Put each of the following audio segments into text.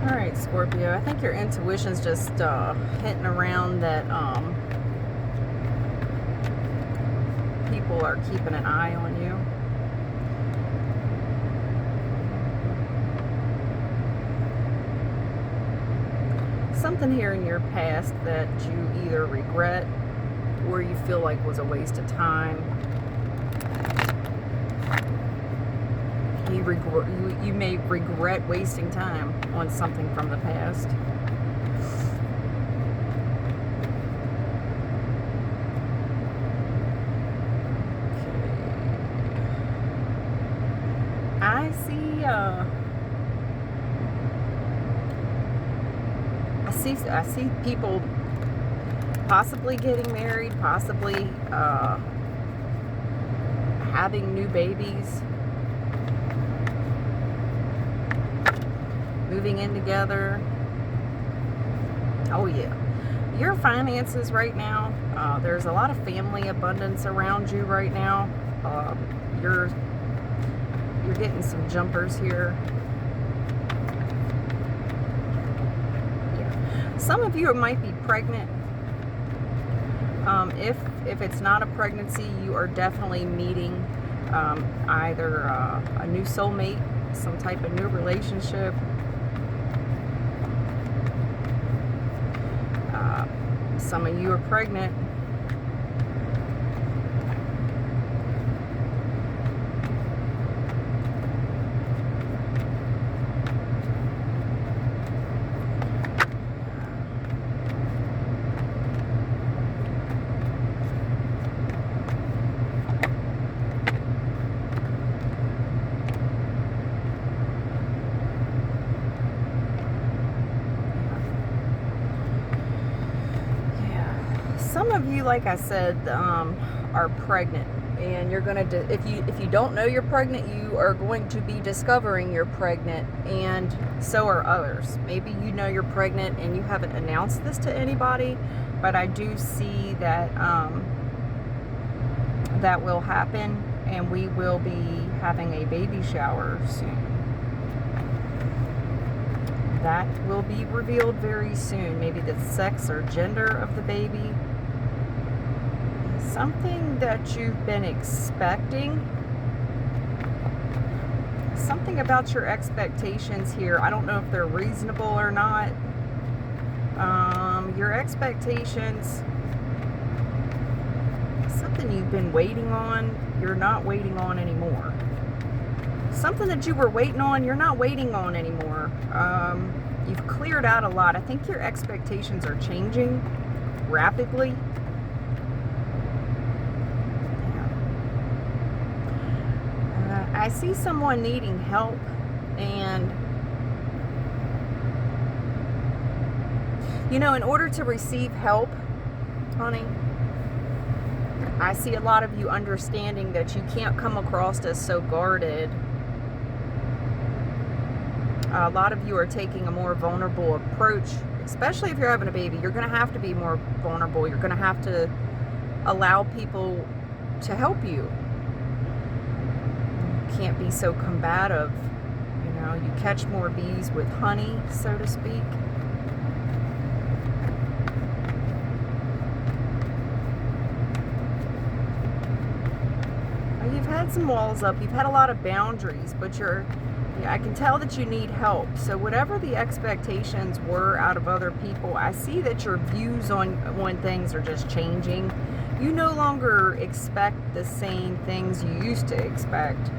Alright, Scorpio, I think your intuition's just hinting around that people are keeping an eye on you. Something here in your past that you either regret or you feel like was a waste of time. You may regret wasting time on something from the past. Okay. I see people possibly getting married, possibly having new babies, moving in together. Oh yeah. Your finances right now, there's a lot of family abundance around you right now. You're getting some jumpers here. Yeah. Some of you might be pregnant. If it's not a pregnancy, you are definitely meeting either a new soulmate, some type of new relationship. Some of you are pregnant. Some of you, like I said, are pregnant, and you're gonna if you don't know you're pregnant, you are going to be discovering you're pregnant, and so are others. Maybe you know you're pregnant and you haven't announced this to anybody, but I do see that that will happen, and we will be having a baby shower soon. That will be revealed very soon. Maybe the sex or gender of the baby. Something that you've been expecting. Something about your expectations here. I don't know if they're reasonable or not. Your expectations, something you've been waiting on, you're not waiting on anymore. Something that you were waiting on, you're not waiting on anymore. You've cleared out a lot. I think your expectations are changing rapidly. I see someone needing help, and you know, in order to receive help, honey, I see a lot of you understanding that you can't come across as so guarded. A lot of you are taking a more vulnerable approach, especially if you're having a baby. You're going to have to be more vulnerable. You're going to have to allow people to help you. Can't be so combative. You know, you catch more bees with honey, so to speak. You've had some walls up. You've had a lot of boundaries, but I can tell that you need help. So whatever the expectations were out of other people, I see that your views on things are just changing. You no longer expect the same things you used to expect.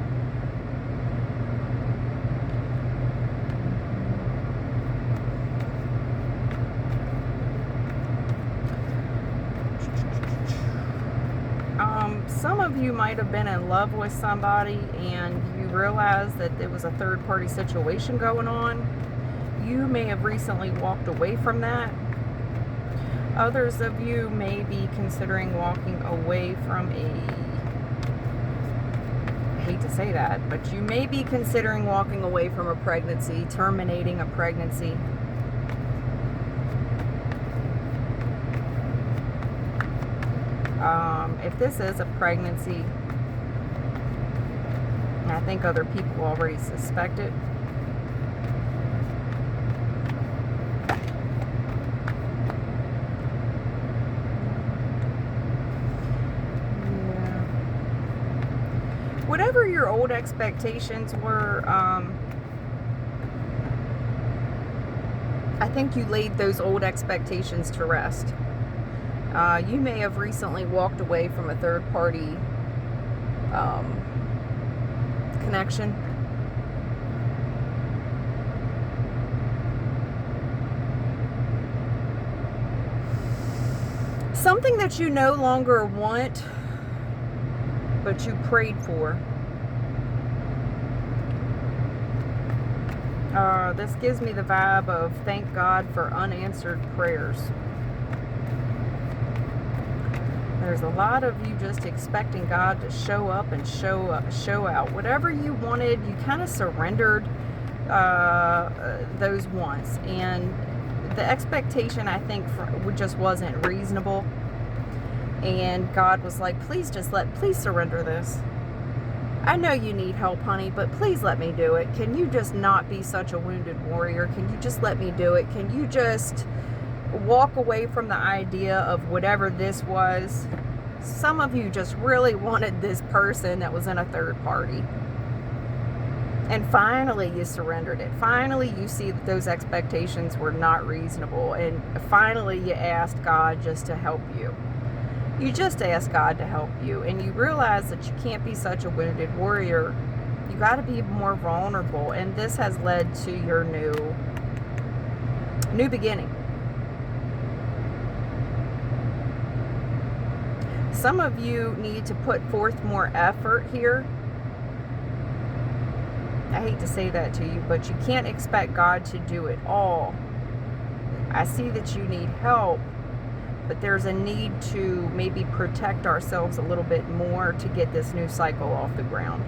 Some of you might have been in love with somebody and you realize that there was a third-party situation going on. You may have recently walked away from that. Others of you may be considering walking away from I hate to say that, but you may be considering walking away from a pregnancy, terminating a pregnancy. If this is a pregnancy, and I think other people already suspect it, old expectations were, I think you laid those old expectations to rest. You may have recently walked away from a third-party connection. Something that you no longer want, but you prayed for. This gives me the vibe of thank God for unanswered prayers. There's a lot of you just expecting God to show up and show out. Whatever you wanted, you kind of surrendered those wants. And the expectation, I think, just wasn't reasonable. And God was like, please surrender this. I know you need help, honey, but please let me do it. Can you just not be such a wounded warrior? Can you just let me do it? Can you just walk away from the idea of whatever this was? Some of you just really wanted this person that was in a third party. And finally you surrendered it. Finally you see that those expectations were not reasonable. And finally you asked God just to help you. You just asked God to help you. And you realize that you can't be such a wounded warrior. You got to be more vulnerable. And this has led to your new beginning. Some of you need to put forth more effort here. I hate to say that to you, but you can't expect God to do it all. I see that you need help, but there's a need to maybe protect ourselves a little bit more to get this new cycle off the ground.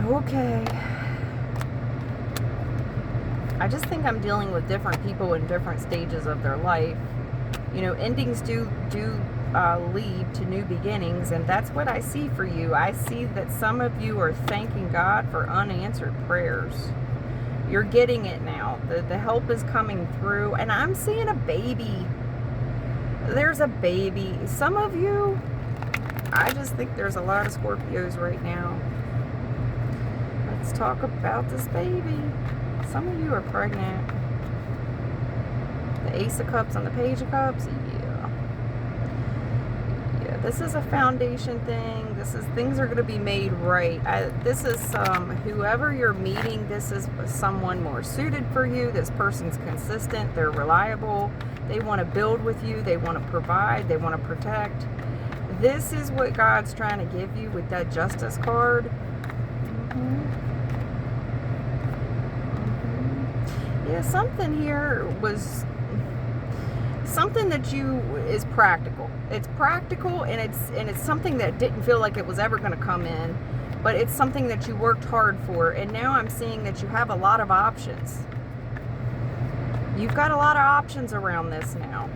Okay. I just think I'm dealing with different people in different stages of their life. You know, endings do lead to new beginnings, and that's what I see for you. I see that some of you are thanking God for unanswered prayers. You're getting it now. The help is coming through, and I'm seeing a baby. There's a baby. Some of you, I just think there's a lot of Scorpios right now. Let's talk about this baby. Some of you are pregnant. The Ace of Cups and the Page of Cups. Yeah, this is a foundation thing. Things are going to be made right. This is whoever you're meeting, this is someone more suited for you. This person's consistent. They're reliable. They want to build with you. They want to provide. They want to protect. This is what God's trying to give you with that Justice card. Yeah, something here was something that is practical. It's practical, and it's something that didn't feel like it was ever going to come in, but it's something that you worked hard for. And now I'm seeing that you have a lot of options. You've got a lot of options around this now.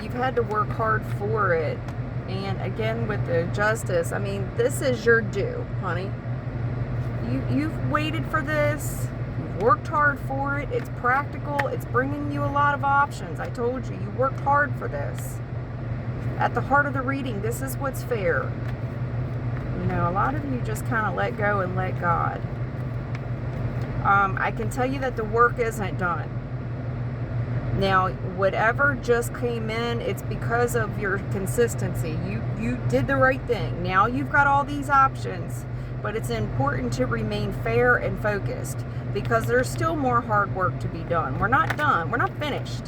You've had to work hard for it. And again, with the Justice, I mean, this is your due, honey. You've waited for this. You've worked hard for it. It's practical. It's bringing you a lot of options. I told you, you worked hard for this. At the heart of the reading, this is what's fair. You know, a lot of you just kind of let go and let God. I can tell you that the work isn't done. Now, whatever just came in, it's because of your consistency. You did the right thing. Now you've got all these options, but it's important to remain fair and focused because there's still more hard work to be done. We're not done. We're not finished.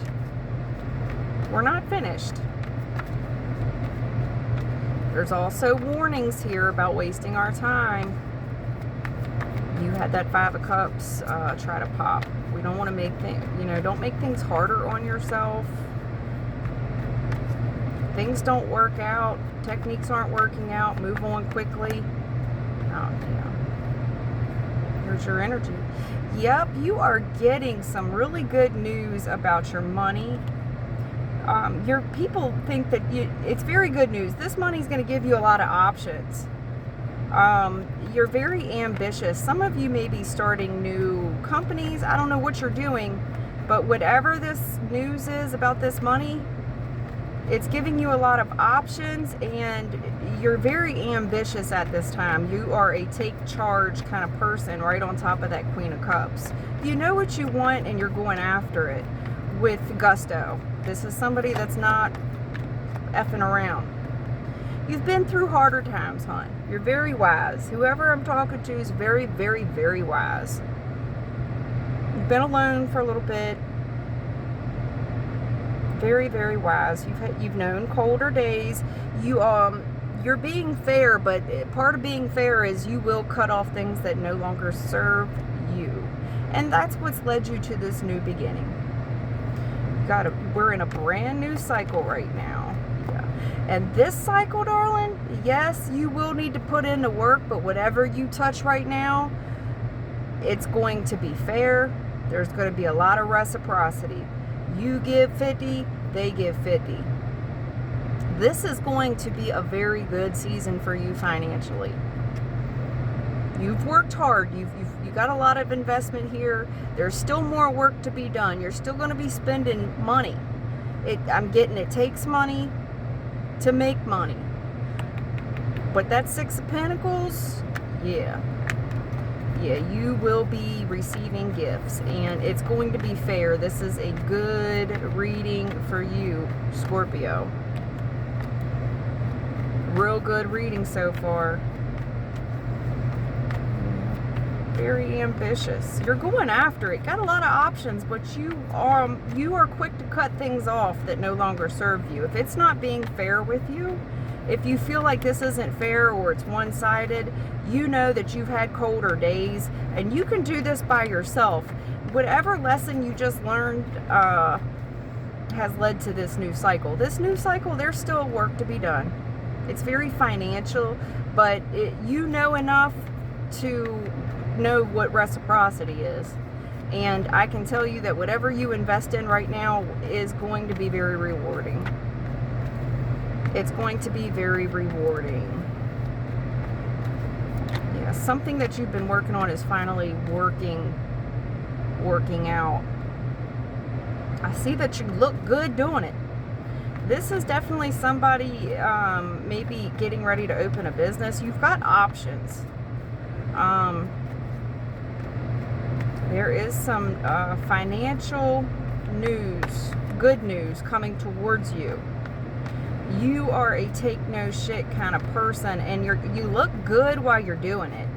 We're not finished. There's also warnings here about wasting our time. You had that Five of Cups try to pop. We don't want to make things, don't make things harder on yourself. Things don't work out. Techniques aren't working out. Move on quickly. Oh, yeah. Here's your energy. Yep, you are getting some really good news about your money. Your people think that it's very good news. This money is going to give you a lot of options. You're very ambitious. Some of you may be starting new companies. I don't know what you're doing, But whatever this news is about this money, it's giving you a lot of options, and you're very ambitious at this time. You are a take charge kind of person, right on top of that Queen of Cups. You know what you want and you're going after it with gusto. This is somebody that's not effing around. You've been through harder times, hon. You're very wise. Whoever I'm talking to is very, very, very wise. You've been alone for a little bit. Very, very wise. You've known colder days. You're being fair, but part of being fair is you will cut off things that no longer serve you. And that's what's led you to this new beginning. We're in a brand new cycle right now. Yeah. And this cycle, darling, yes, you will need to put in the work, but whatever you touch right now, it's going to be fair. There's going to be a lot of reciprocity. You give 50, they give 50. This is going to be a very good season for you financially. You've worked hard. You got a lot of investment here. There's still more work to be done. You're still going to be spending money. I'm getting it takes money to make money. But that Six of Pentacles, yeah, you will be receiving gifts, and it's going to be fair. This is a good reading for you, Scorpio. Real good reading so far. Very ambitious. You're going after it. Got a lot of options, but you are quick to cut things off that no longer serve you. If it's not being fair with you, if you feel like this isn't fair or it's one-sided, you know that you've had colder days, and you can do this by yourself. Whatever lesson you just learned has led to this new cycle. This new cycle, there's still work to be done. It's very financial, but you know enough to know what reciprocity is. And I can tell you that whatever you invest in right now is going to be very rewarding. It's going to be very rewarding. Yeah, something that you've been working on is finally working out. I see that you look good doing it. This is definitely somebody maybe getting ready to open a business. You've got options. There is some financial news, good news coming towards you. You are a take no shit kind of person, and you look good while you're doing it.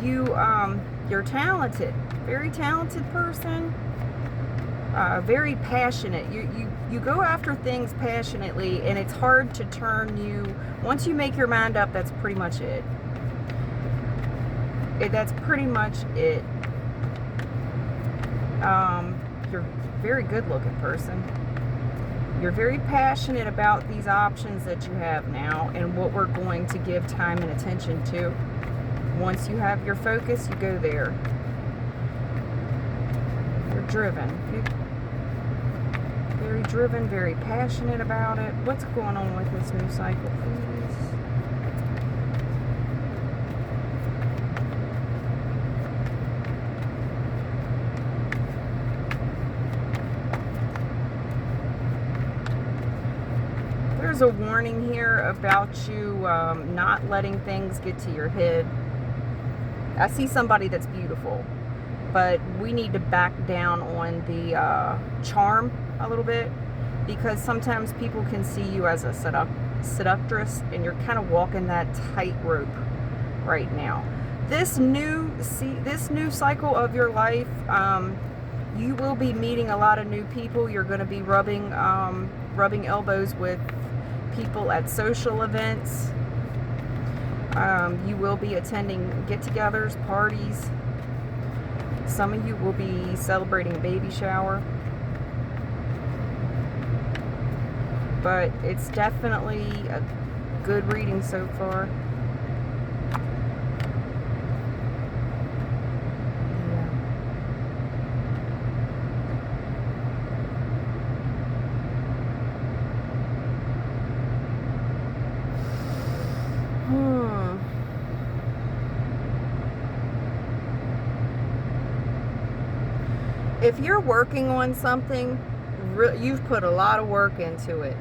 You're talented, very talented person. Very passionate. You go after things passionately, and it's hard to turn you. Once you make your mind up, that's pretty much it. That's pretty much it. You're a very good looking person. You're very passionate about these options that you have now and what we're going to give time and attention to. Once you have your focus, you go there. You're driven. Very driven, very passionate about it. What's going on with this new cycle, please? There's a warning here about you not letting things get to your head. I see somebody that's beautiful, but we need to back down on the charm a little bit, because sometimes people can see you as a seductress, and you're kind of walking that tightrope right now. This new cycle of your life, you will be meeting a lot of new people. You're going to be rubbing elbows with people at social events. You will be attending get-togethers, parties. Some of you will be celebrating a baby shower. But it's definitely a good reading so far. If you're working on something, you've put a lot of work into it.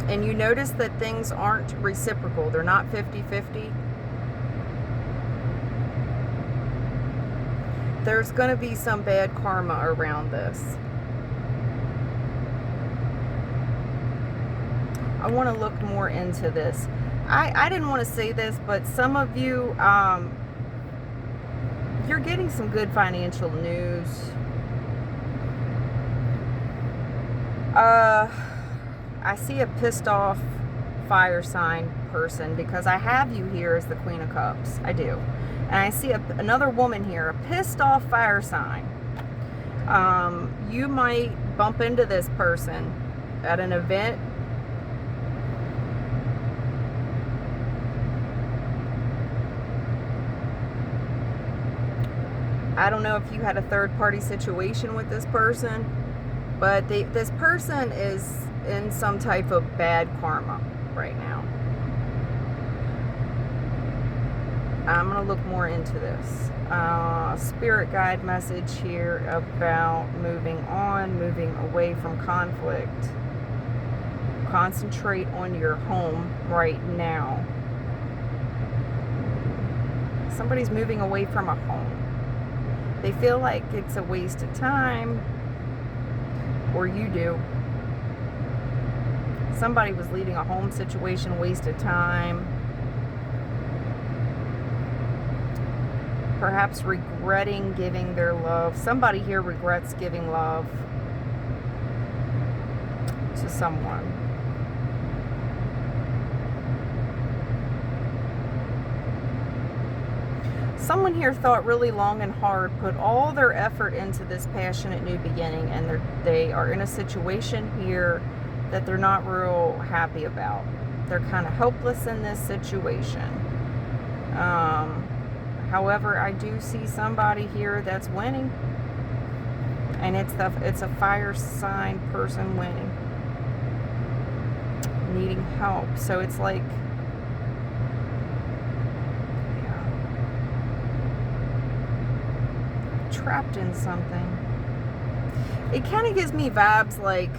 And you notice that things aren't reciprocal. They're not 50-50. There's going to be some bad karma around this. I want to look more into this. I didn't want to say this, but some of you, you're getting some good financial news. I see a pissed off fire sign person, because I have you here as the Queen of Cups. I do. And I see another woman here, a pissed off fire sign. You might bump into this person at an event. I don't know if you had a third-party situation with this person, but this person is in some type of bad karma right now. I'm going to look more into this. Spirit guide message here about moving on, moving away from conflict. Concentrate on your home right now. Somebody's moving away from a home. They feel like it's a waste of time, or you do. Somebody was leading a home situation, waste of time. Perhaps regretting giving their love. Somebody here regrets giving love to someone. Someone here thought really long and hard, put all their effort into this passionate new beginning, and they are in a situation here that they're not real happy about. They're kind of helpless in this situation. However, I do see somebody here that's winning, and it's a fire sign person winning, needing help. So it's like, trapped in something. It kind of gives me vibes like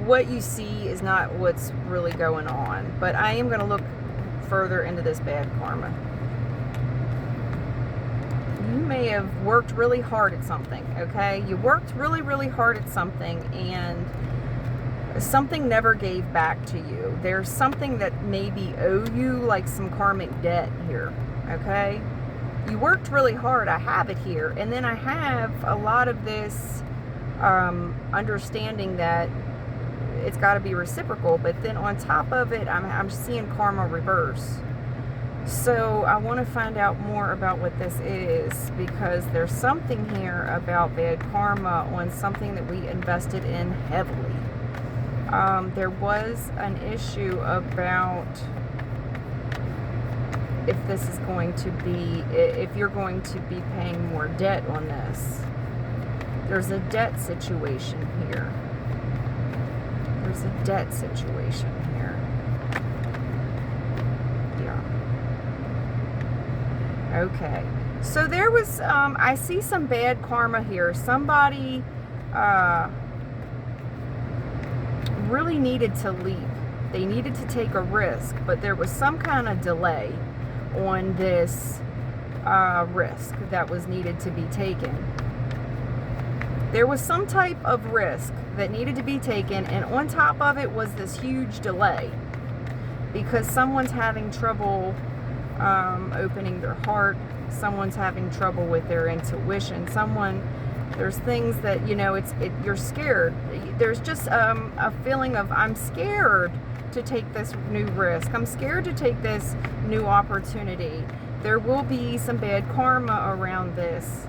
what you see is not what's really going on. But I am going to look further into this bad karma. You may have worked really hard at something, okay? You worked really, really hard at something, and something never gave back to you. There's something that maybe owe you, like some karmic debt here, okay? You worked really hard. I have it here. And then I have a lot of this understanding that it's got to be reciprocal. But then on top of it, I'm seeing karma reverse. So I want to find out more about what this is, because there's something here about bad karma on something that we invested in heavily. There was an issue about if this is going to be, if you're going to be paying more debt on this. There's a debt situation here. There's a debt situation here. Yeah. Okay. So there was, I see some bad karma here. Somebody really needed to leap. They needed to take a risk, but there was some kind of delay on this risk that was needed to be taken. There was some type of risk that needed to be taken, and on top of it was this huge delay because someone's having trouble opening their heart. Someone's having trouble with their intuition. There's things that, you're scared. There's just a feeling of, I'm scared to take this new risk. I'm scared to take this new opportunity. There will be some bad karma around this.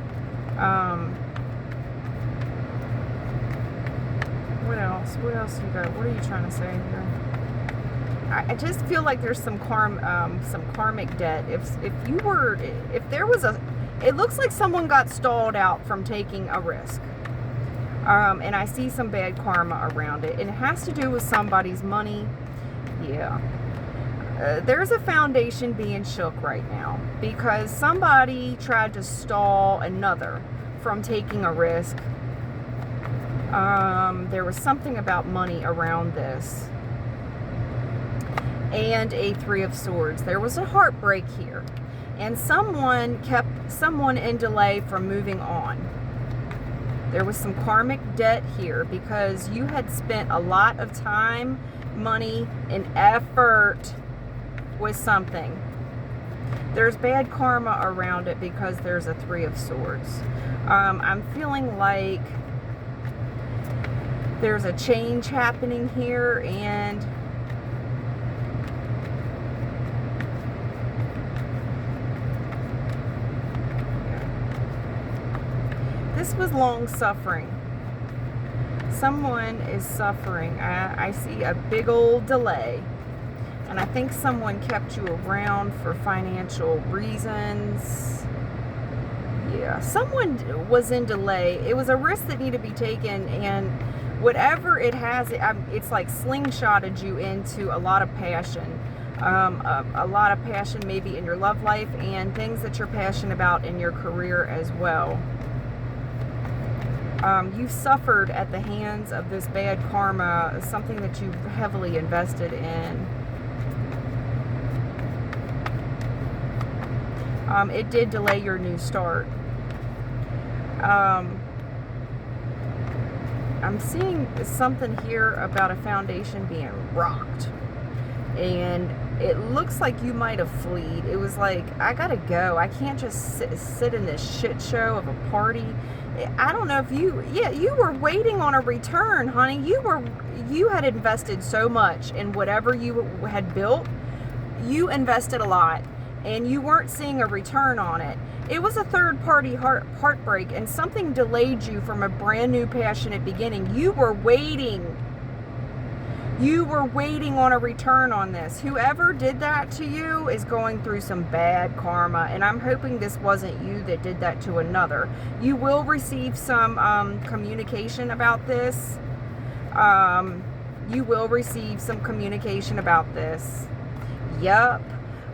What else? What else you got? What are you trying to say here? I just feel like there's some karmic debt. If there was it looks like someone got stalled out from taking a risk. And I see some bad karma around it. And it has to do with somebody's money. Yeah. There's a foundation being shook right now because somebody tried to stall another from taking a risk. There was something about money around this. And a Three of Swords. There was a heartbreak here. And someone kept someone in delay from moving on. There was some karmic debt here because you had spent a lot of time, money, and effort with something. There's bad karma around it because there's a Three of Swords. I'm feeling like there's a change happening here, and this was long suffering. Someone is suffering. I see a big old delay. And I think someone kept you around for financial reasons. Yeah, someone was in delay. It was a risk that needed to be taken, and whatever it has, it's like slingshotted you into a lot of passion. A lot of passion maybe in your love life and things that you're passionate about in your career as well. You've suffered at the hands of this bad karma, something that you've heavily invested in. It did delay your new start. I'm seeing something here about a foundation being rocked. And it looks like you might have fled. It was like, I gotta go. I can't just sit in this shit show of a party. I don't know if you were waiting on a return, honey. You had invested so much in whatever you had built. You invested a lot, and you weren't seeing a return on it. It was a third-party heartbreak, and something delayed you from a brand new passionate beginning. You were waiting. You were waiting on a return on this. Whoever did that to you is going through some bad karma, and I'm hoping this wasn't you that did that to another. You will receive some communication about this. You will receive some communication about this. Yup.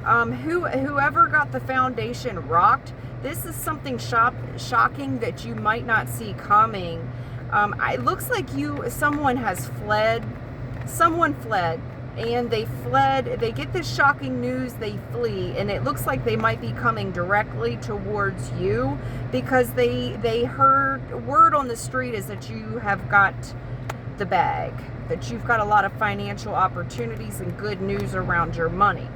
Whoever got the foundation rocked, this is something shocking that you might not see coming. It looks like someone has fled. Someone fled, and they get this shocking news, they flee, and it looks like they might be coming directly towards you because they heard word on the street is that you have got the bag, that you've got a lot of financial opportunities and good news around your money.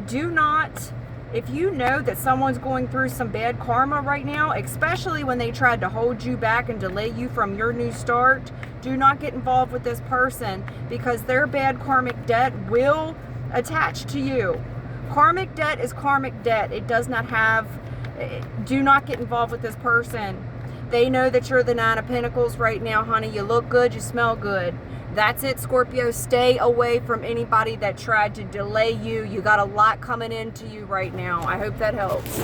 Do not, if you know that someone's going through some bad karma right now, especially when they tried to hold you back and delay you from your new start, do not get involved with this person because their bad karmic debt will attach to you. Karmic debt is karmic debt. It does not have, do not get involved with this person. They know that you're the Nine of Pentacles right now, honey. You look good, you smell good. That's it, Scorpio. Stay away from anybody that tried to delay you. You got a lot coming into you right now. I hope that helps.